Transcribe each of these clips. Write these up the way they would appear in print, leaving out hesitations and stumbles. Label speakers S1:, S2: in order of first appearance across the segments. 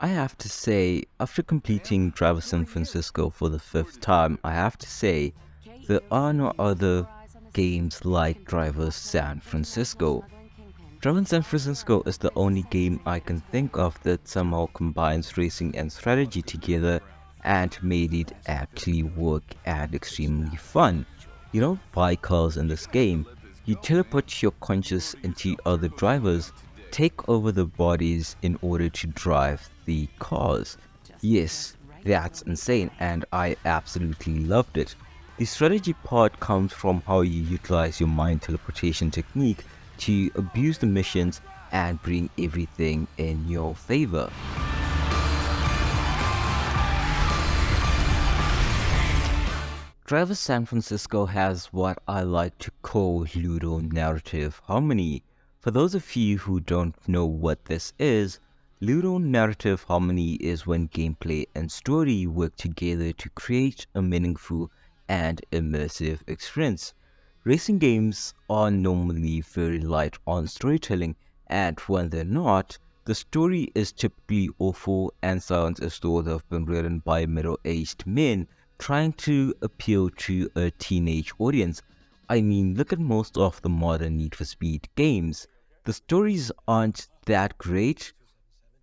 S1: I have to say, after completing Driver San Francisco for the fifth time, I have to say there are no other games like Driver San Francisco. Driver San Francisco is the only game I can think of that somehow combines racing and strategy together and made it actually work and extremely fun. You don't buy cars in this game, you teleport your conscious into other drivers, take over the bodies in order to drive the cars. Yes, that's insane, and I absolutely loved it. The strategy part comes from how you utilize your mind teleportation technique to abuse the missions and bring everything in your favor. Driver San Francisco has what I like to call Ludo narrative harmony. For those of you who don't know what this is, Ludo narrative harmony is when gameplay and story work together to create a meaningful and immersive experience. Racing games are normally very light on storytelling, and when they're not, the story is typically awful and sounds as though they've been written by middle-aged men trying to appeal to a teenage audience. I mean, look at most of the modern Need for Speed games. The stories aren't that great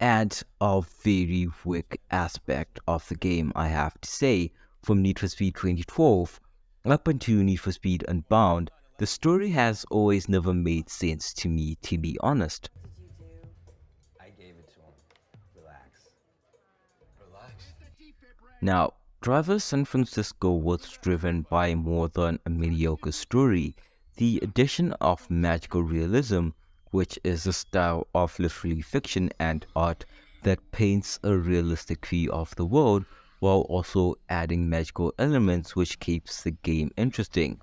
S1: and a very weak aspect of the game, I have to say. From Need for Speed 2012 up until Need for Speed Unbound, the story has always never made sense to me, to be honest.
S2: I gave it to him. Relax. Relax.
S1: Now, Driver San Francisco was driven by more than a mediocre story. The addition of magical realism, which is a style of literary fiction and art that paints a realistic view of the world, while also adding magical elements which keeps the game interesting.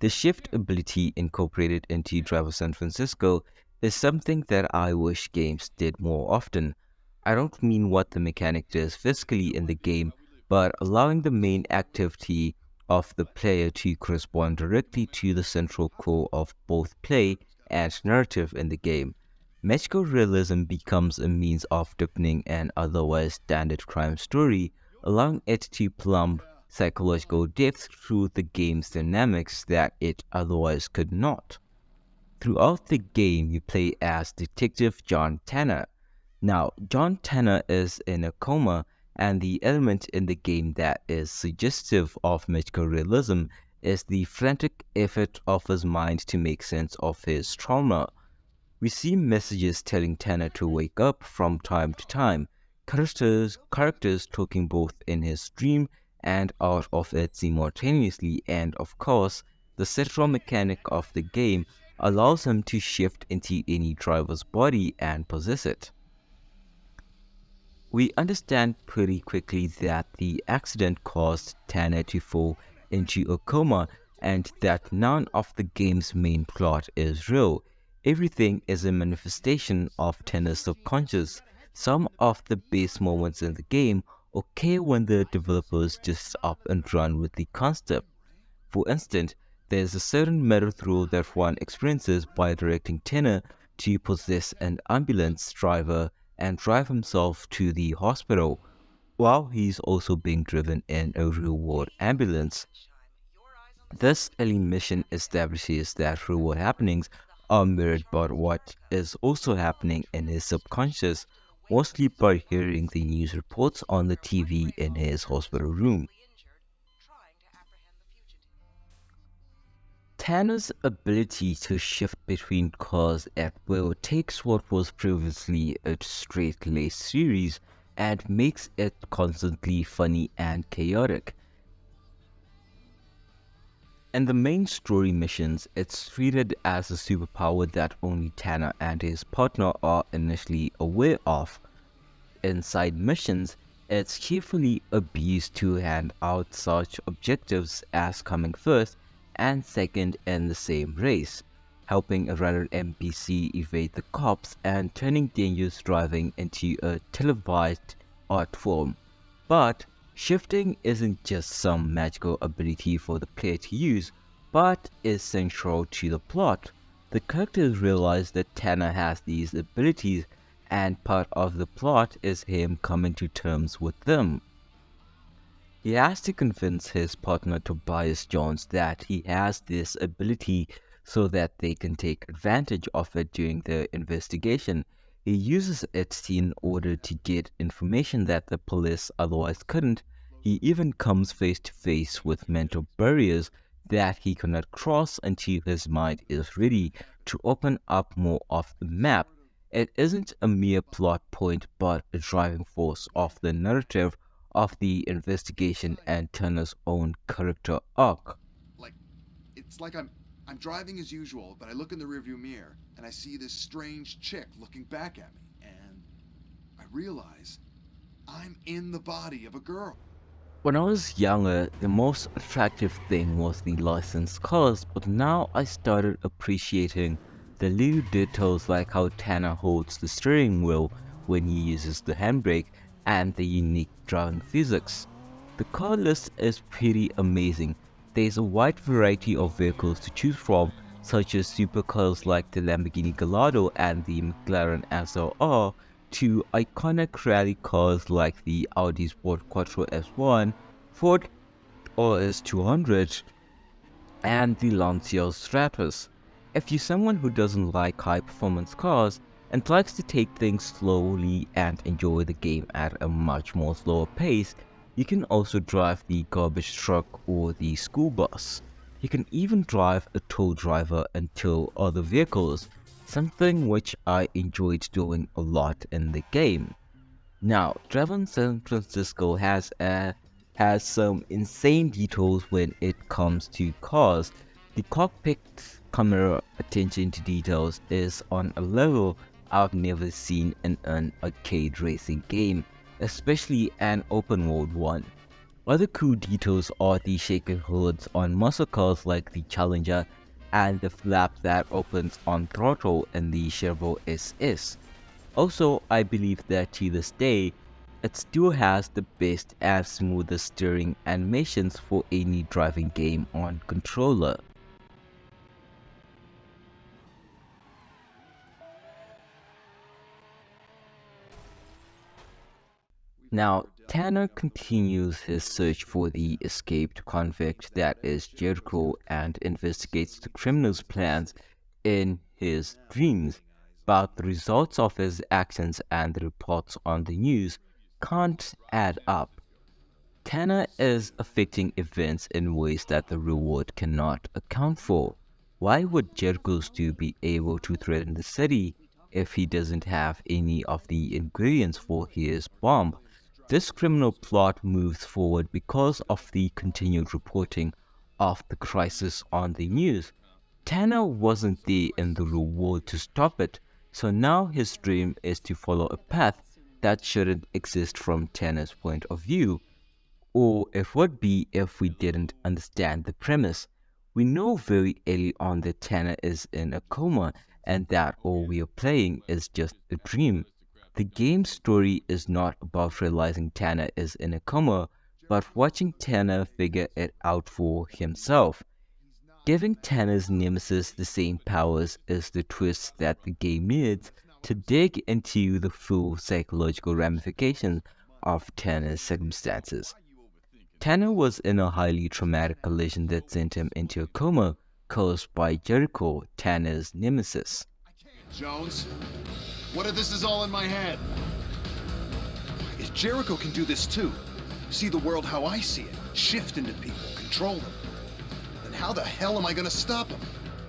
S1: The shift ability incorporated into Driver San Francisco is something that I wish games did more often. I don't mean what the mechanic does physically in the game, but allowing the main activity of the player to correspond directly to the central core of both play and narrative in the game. Magical realism becomes a means of deepening an otherwise standard crime story, allowing it to plumb psychological depth through the game's dynamics that it otherwise could not. Throughout the game, you play as Detective John Tanner. Now, John Tanner is in a coma, and the element in the game that is suggestive of magical realism is the frantic effort of his mind to make sense of his trauma. We see messages telling Tanner to wake up from time to time, characters talking both in his dream and out of it simultaneously, and of course, the central mechanic of the game allows him to shift into any driver's body and possess it. We understand pretty quickly that the accident caused Tanner to fall into a coma and that none of the game's main plot is real. Everything is a manifestation of Tanner's subconscious. Some of the best moments in the game occur when the developers just up and run with the concept. For instance, there's a certain meta thrill that one experiences by directing Tanner to possess an ambulance driver and drive himself to the hospital while he's also being driven in a real-world ambulance. This early mission establishes that real-world happenings are mirrored by what is also happening in his subconscious, mostly by hearing the news reports on the TV in his hospital room. Tanner's ability to shift between cars at will takes what was previously a straight-laced series and makes it constantly funny and chaotic. In the main story missions, it's treated as a superpower that only Tanner and his partner are initially aware of. In side missions, it's carefully abused to hand out such objectives as coming first and second in the same race, helping a random NPC evade the cops and turning dangerous driving into a televised art form. But shifting isn't just some magical ability for the player to use, but is central to the plot. The characters realize that Tanner has these abilities and part of the plot is him coming to terms with them. He has to convince his partner Tobias Jones that he has this ability so that they can take advantage of it during the investigation. He uses it in order to get information that the police otherwise couldn't. He even comes face to face with mental barriers that he cannot cross until his mind is ready to open up more of the map. It isn't a mere plot point, but a driving force of the narrative of the investigation and Turner's own character arc.
S3: Like, it's like I'm driving as usual, but I look in the rearview mirror and I see this strange chick looking back at me, and I realize I'm in the body of a girl.
S1: When I was younger, the most attractive thing was the licensed cars, but now I started appreciating the little details like how Tanner holds the steering wheel when he uses the handbrake and the unique driving physics. The car list is pretty amazing. There's a wide variety of vehicles to choose from, such as supercars like the Lamborghini Gallardo and the McLaren SLR, to iconic rally cars like the Audi Sport Quattro S1, Ford OS200, and the Lancia Stratus. If you're someone who doesn't like high performance cars and likes to take things slowly and enjoy the game at a much more slower pace, you can also drive the garbage truck or the school bus. You can even drive a tow driver and tow other vehicles, something which I enjoyed doing a lot in the game. Now, Travel San Francisco has some insane details when it comes to cars. The cockpit camera attention to details is on a level I've never seen in an arcade racing game, especially an open world one. Other cool details are the shaker hoods on muscle cars like the Challenger and the flap that opens on throttle in the Chevrolet SS. Also, I believe that to this day, it still has the best and smoothest steering animations for any driving game on controller. Now, Tanner continues his search for the escaped convict that is Jericho and investigates the criminal's plans in his dreams, but the results of his actions and the reports on the news can't add up. Tanner is affecting events in ways that the real world cannot account for. Why would Jericho still be able to threaten the city if he doesn't have any of the ingredients for his bomb? This criminal plot moves forward because of the continued reporting of the crisis on the news. Tanner wasn't there in the real world to stop it, so now his dream is to follow a path that shouldn't exist from Tanner's point of view. Or it would be if we didn't understand the premise. We know very early on that Tanner is in a coma and that all we are playing is just a dream. The game's story is not about realizing Tanner is in a coma, but watching Tanner figure it out for himself. Giving Tanner's nemesis the same powers is the twist that the game needs to dig into the full psychological ramifications of Tanner's circumstances. Tanner was in a highly traumatic collision that sent him into a coma caused by Jericho, Tanner's nemesis.
S3: Jones, what if this is all in my head? If Jericho can do this too, see the world how I see it, shift into people, control them, then how the hell am I gonna stop him?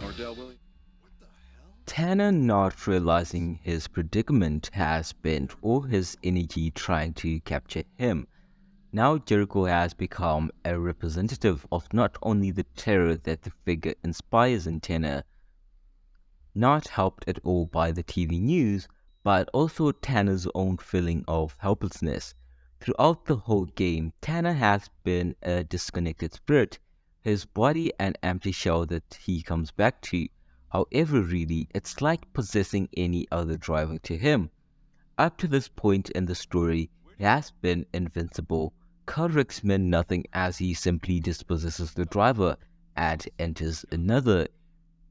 S3: Ordell Willie? What the hell?
S1: Tanner, not realizing his predicament, has spent all his energy trying to capture him. Now Jericho has become a representative of not only the terror that the figure inspires in Tanner, not helped at all by the TV news, but also Tanner's own feeling of helplessness. Throughout the whole game, Tanner has been a disconnected spirit, his body an empty shell that he comes back to. However, really, it's like possessing any other driver to him. Up to this point in the story, he has been invincible. Car wrecks meant nothing as he simply dispossesses the driver and enters another.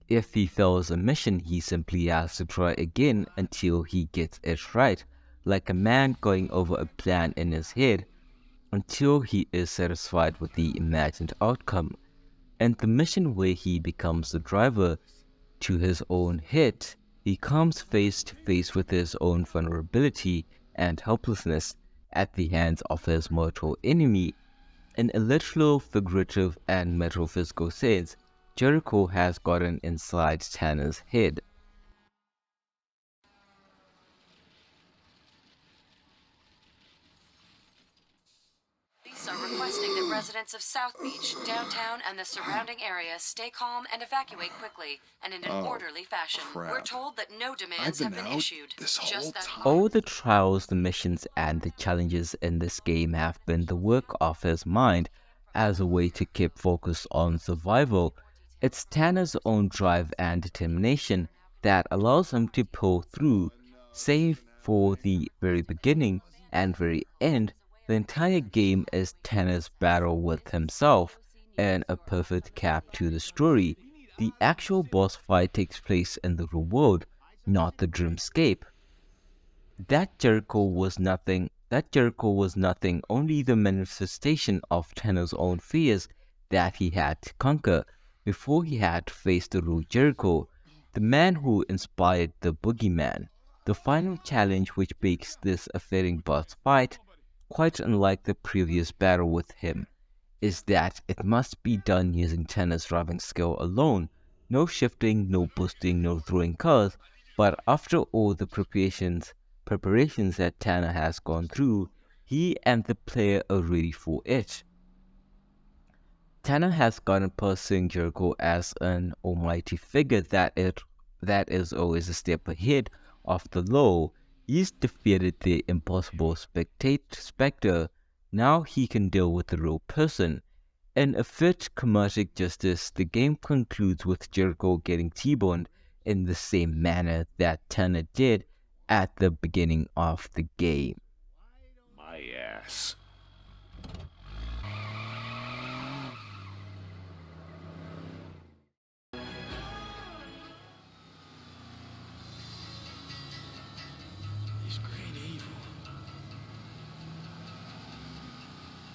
S1: If he fails a mission, he simply has to try again until he gets it right, like a man going over a plan in his head until he is satisfied with the imagined outcome. And the mission where he becomes the driver to his own hit, he comes face to face with his own vulnerability and helplessness at the hands of his mortal enemy. In a literal, figurative, and metaphysical sense, Jericho has gotten inside Tanner's head.
S4: Police are requesting that residents of South Beach, downtown, and the surrounding area stay calm and evacuate quickly and in an orderly fashion.
S3: crap.
S4: We're told that no demands
S3: I've
S4: have
S3: been
S4: been
S3: out
S4: issued.
S3: this whole
S4: Just that
S3: time.
S1: All the trials, the missions, and the challenges in this game have been the work of his mind as a way to keep focus on survival. It's Tanner's own drive and determination that allows him to pull through, save for the very beginning and very end. The entire game is Tanner's battle with himself, and a perfect cap to the story. The actual boss fight takes place in the real world, not the dreamscape. That Jericho was nothing, only the manifestation of Tanner's own fears that he had to conquer before he had to face the real Jericho, the man who inspired the boogeyman. The final challenge which makes this a fitting boss fight, quite unlike the previous battle with him, is that it must be done using Tanner's driving skill alone. No shifting, no boosting, no throwing cars, but after all the preparations that Tanner has gone through, he and the player are ready for it. Tanner has gotten pursuing Jericho as an almighty figure that is always a step ahead of the law. He's defeated the impossible spectre. Now he can deal with the real person. In a fit comedic justice, the game concludes with Jericho getting T-boned in the same manner that Tanner did at the beginning of the game.
S5: My ass.
S6: This great evil.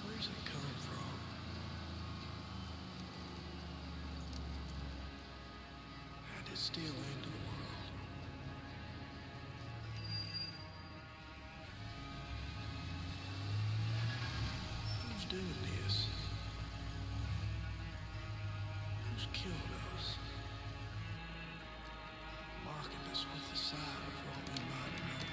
S6: Where's it come from? How did it steal into the world? Who's doing this? Who's killed us? Marking us with the side of what we might have known.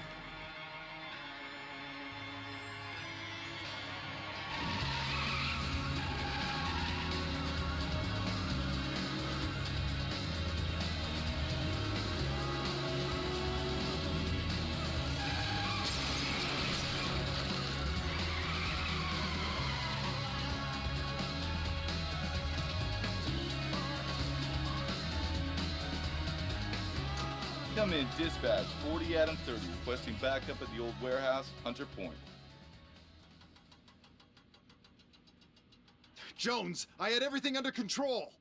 S7: Come in, dispatch, 40 Adam 30, requesting backup at the old warehouse, Hunter Point.
S3: Jones, I had everything under control.